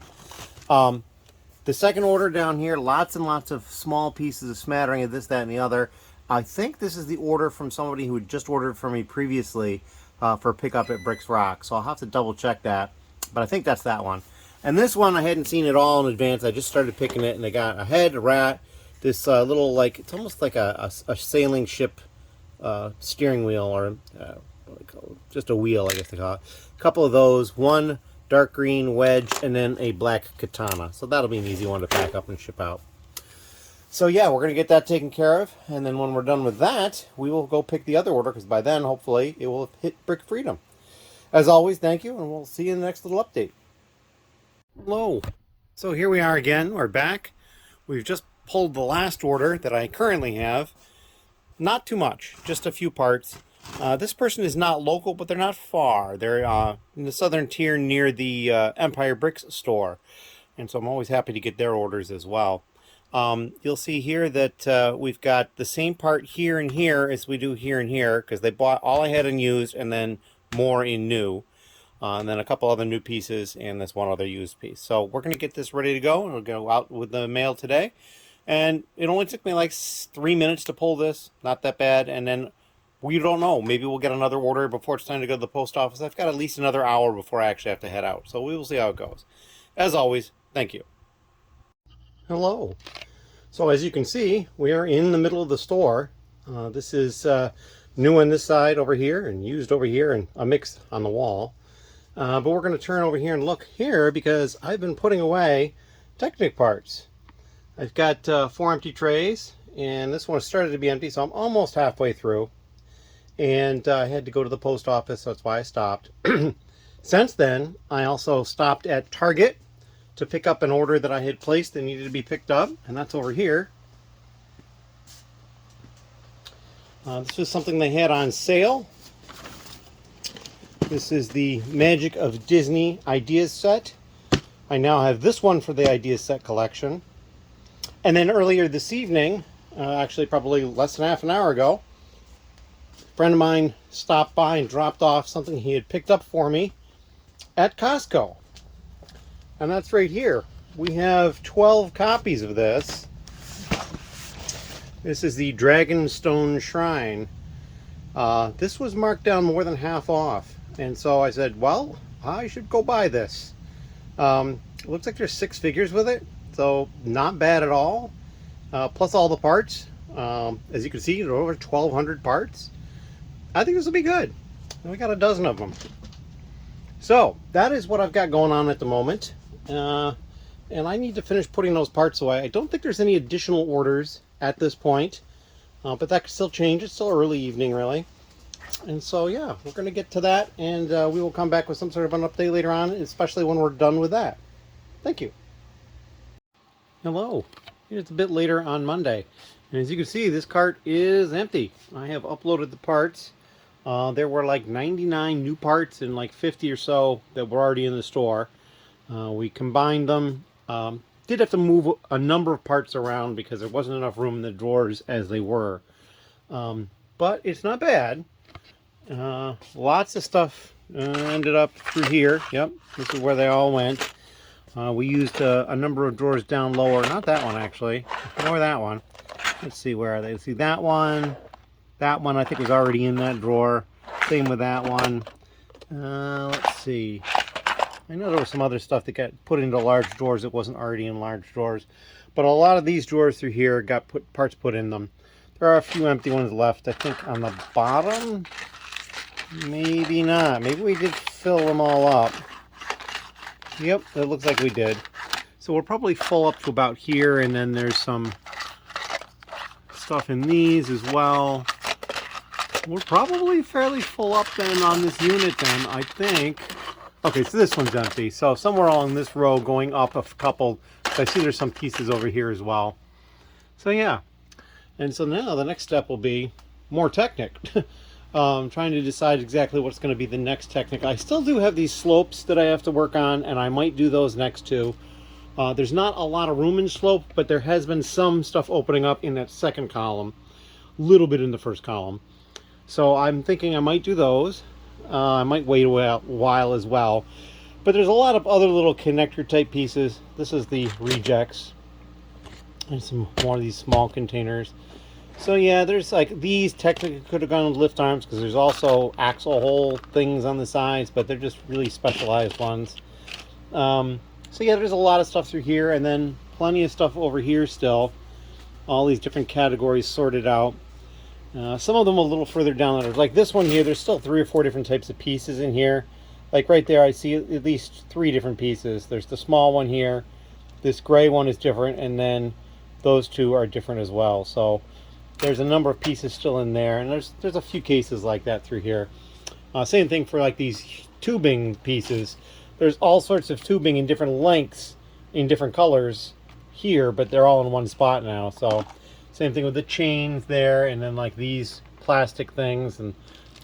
The second order down here, lots and lots of small pieces, a smattering of this, that, and the other. I think this is the order from somebody who had just ordered for me previously for pickup at Bricks ROC. So I'll have to double check that. But I think that's that one. And this one I hadn't seen at all in advance. I just started picking it, and they got a head, a rat, this little, like, it's almost like a sailing ship steering wheel, or what do they call it? Just a wheel, I guess they call it. A couple of those, one dark green wedge, and then a black katana. So that'll be an easy one to pack up and ship out. So yeah, we're going to get that taken care of, and then when we're done with that, we will go pick the other order, because by then, hopefully, it will have hit Brick Freedom. As always, thank you, and we'll see you in the next little update. Hello. So here we are again. We're back. We've just pulled the last order that I currently have. Not too much, just a few parts. This person is not local, but they're not far. They're in the southern tier near the Empire Bricks store. And so I'm always happy to get their orders as well. You'll see here that we've got the same part here and here as we do here and here, because they bought all I had in used and then more in new. And then a couple other new pieces and this one other used piece. So we're going to get this ready to go. It'll go out with the mail today. And it only took me like 3 minutes to pull this. Not that bad. And then we don't know. Maybe we'll get another order before it's time to go to the post office. I've got at least another hour before I actually have to head out. So we will see how it goes. As always, thank you. Hello. So as you can see, we are in the middle of the store. This is new on this side over here and used over here and a mix on the wall. But we're going to turn over here and look here because I've been putting away Technic parts. I've got 4 empty trays, and this one started to be empty, so I'm almost halfway through. And I had to go to the post office, so that's why I stopped. Since then, I also stopped at Target to pick up an order that I had placed that needed to be picked up, and that's over here. This was something they had on sale. This is the Magic of Disney Ideas set. I now have this one for the Ideas set collection. And then earlier this evening, actually probably less than half an hour ago, a friend of mine stopped by and dropped off something he had picked up for me at Costco. And that's right here. We have 12 copies of this. This is the Dragonstone Shrine. This was marked down more than half off. And so I said, well, I should go buy this. It looks like there's 6 figures with it. So not bad at all. Plus all the parts. As you can see, there are over 1,200 parts. I think this will be good. And we got a dozen of them. So that is what I've got going on at the moment. And I need to finish putting those parts away. I don't think there's any additional orders at this point. But that could still change. It's still early evening, really. And so, yeah, we're going to get to that. And we will come back with some sort of an update later on, especially when we're done with that. Thank you. Hello. It's a bit later on Monday. And as you can see, this cart is empty. I have uploaded the parts. There were like 99 new parts and like 50 or so that were already in the store. We combined them. Did have to move a number of parts around because there wasn't enough room in the drawers as they were. But it's not bad. Lots of stuff ended up through here. Yep, this is where they all went. We used a number of drawers down lower. Not that one, actually. Nor that one. Let's see, where are they? Let's see, that one. That one, I think, was already in that drawer. Same with that one. Let's see. I know there was some other stuff that got put into large drawers that wasn't already in large drawers. But a lot of these drawers through here got parts put in them. There are a few empty ones left, I think, on the bottom. Maybe not. Maybe we did fill them all up. Yep, it looks like we did. So we're probably full up to about here, and then there's some stuff in these as well. We're probably fairly full up then on this unit then, I think. Okay, so this one's empty. So somewhere along this row going up a couple, I see there's some pieces over here as well. So yeah. And so now the next step will be more Technic. Trying to decide exactly what's going to be the next Technic. I still do have these slopes that I have to work on, and I might do those next too. There's not a lot of room in slope, but there has been some stuff opening up in that second column. A little bit in the first column. So I'm thinking I might do those. I might wait a while as well. But there's a lot of other little connector type pieces. This is the rejects. And some more of these small containers. So yeah, there's like these technically could have gone with lift arms because there's also axle hole things on the sides, but they're just really specialized ones. So yeah, there's a lot of stuff through here, and then plenty of stuff over here still. All these different categories sorted out. Some of them a little further down. Like this one here, there's still 3 or 4 different types of pieces in here. Like right there, I see at least 3 different pieces. There's the small one here. This gray one is different, and then those two are different as well. So there's a number of pieces still in there, and there's a few cases like that through here. Same thing for like these tubing pieces. There's all sorts of tubing in different lengths, in different colors here, but they're all in one spot now. So same thing with the chains there, and then like these plastic things, and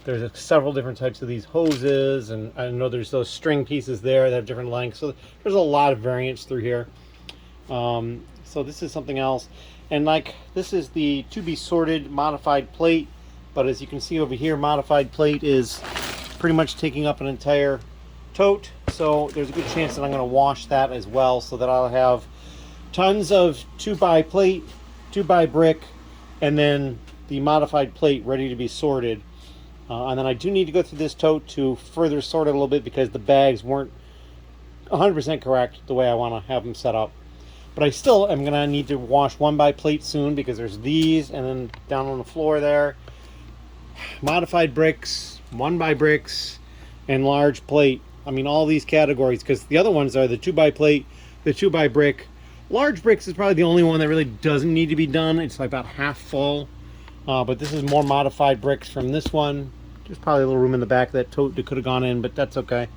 there's several different types of these hoses, and I know there's those string pieces there that have different lengths. So there's a lot of variance through here. So this is something else, and like this is the to be sorted modified plate, but as you can see over here, modified plate is pretty much taking up an entire tote, so there's a good chance that I'm going to wash that as well, so that I'll have tons of 2x plate, 2x brick, and then the modified plate ready to be sorted. And then I do need to go through this tote to further sort it a little bit, because the bags weren't 100% correct the way I want to have them set up. But I still am going to need to wash 1x plate soon, because there's these, and then down on the floor there, modified bricks, 1x bricks, and large plate. I mean, all these categories, because the other ones are the 2x plate, the 2x brick. Large bricks is probably the only one that really doesn't need to be done. It's like about half full. But this is more modified bricks from this one. There's probably a little room in the back of that tote that could have gone in, but that's okay.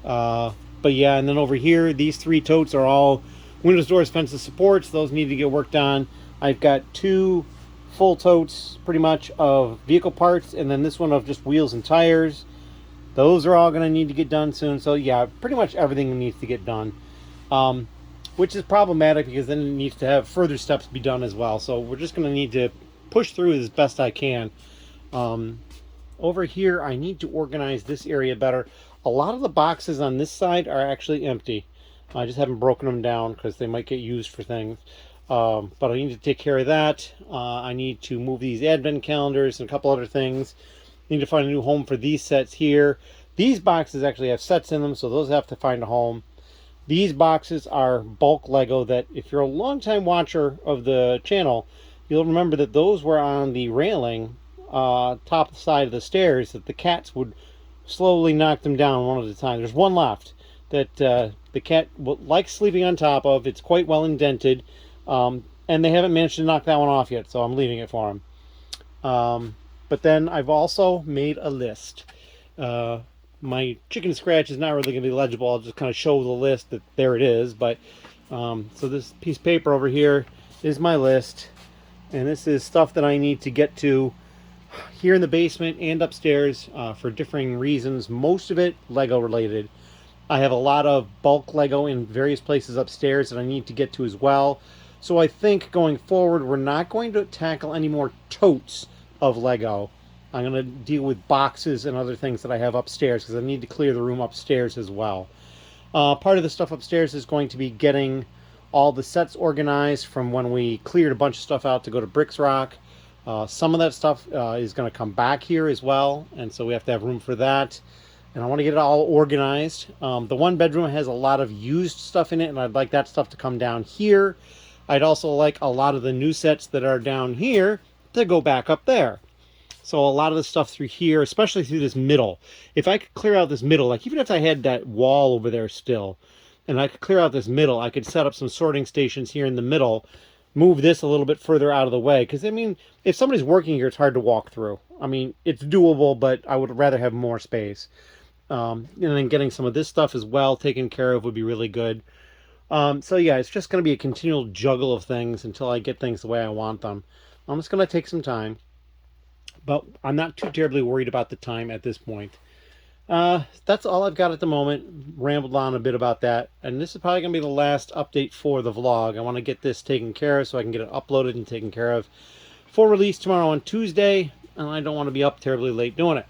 But yeah, and then over here, these three totes are all windows, doors, fences, supports. Those need to get worked on. I've got 2 full totes pretty much of vehicle parts, and then this one of just wheels and tires. Those are all going to need to get done soon. So yeah, pretty much everything needs to get done, which is problematic, because then it needs to have further steps be done as well. So we're just going to need to push through as best I can. Over here, I need to organize this area better. A lot of the boxes on this side are actually empty. I just haven't broken them down because they might get used for things. But I need to take care of that. I need to move these advent calendars and a couple other things. I need to find a new home for these sets here. These boxes actually have sets in them, so those have to find a home. These boxes are bulk Lego that, if you're a long-time watcher of the channel, you'll remember that those were on the railing, top side of the stairs, that the cats would slowly knock them down one at a time. There's one left that the cat likes sleeping on top of. It's quite well indented, and they haven't managed to knock that one off yet, so I'm leaving it for them. But then I've also made a list. My chicken scratch is not really going to be legible. I'll just kind of show the list that there it is. But so this piece of paper over here is my list, and this is stuff that I need to get to here in the basement and upstairs for differing reasons. Most of it Lego related. I have a lot of bulk Lego in various places upstairs that I need to get to as well. So I think going forward, we're not going to tackle any more totes of Lego. I'm going to deal with boxes and other things that I have upstairs, because I need to clear the room upstairs as well. Part of the stuff upstairs is going to be getting all the sets organized from when we cleared a bunch of stuff out to go to Bricks ROC. Some of that stuff is going to come back here as well, and so we have to have room for that. And I want to get it all organized. The one bedroom has a lot of used stuff in it, and I'd like that stuff to come down here. I'd also like a lot of the new sets that are down here to go back up there. So a lot of the stuff through here, especially through this middle, if I could clear out this middle, like even if I had that wall over there still, and I could clear out this middle, I could set up some sorting stations here in the middle, move this a little bit further out of the way. Because, I mean, if somebody's working here, it's hard to walk through. I mean, it's doable, but I would rather have more space. And then getting some of this stuff as well taken care of would be really good. So yeah, it's just going to be a continual juggle of things until I get things the way I want them. It's going to take some time, but I'm not too terribly worried about the time at this point. That's all I've got at the moment. Rambled on a bit about that, and this is probably going to be the last update for the vlog. I want to get this taken care of so I can get it uploaded and taken care of for release tomorrow on Tuesday, and I don't want to be up terribly late doing it.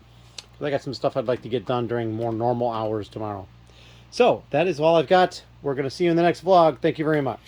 I got some stuff I'd like to get done during more normal hours tomorrow. So that is all I've got. We're going to see you in the next vlog. Thank you very much.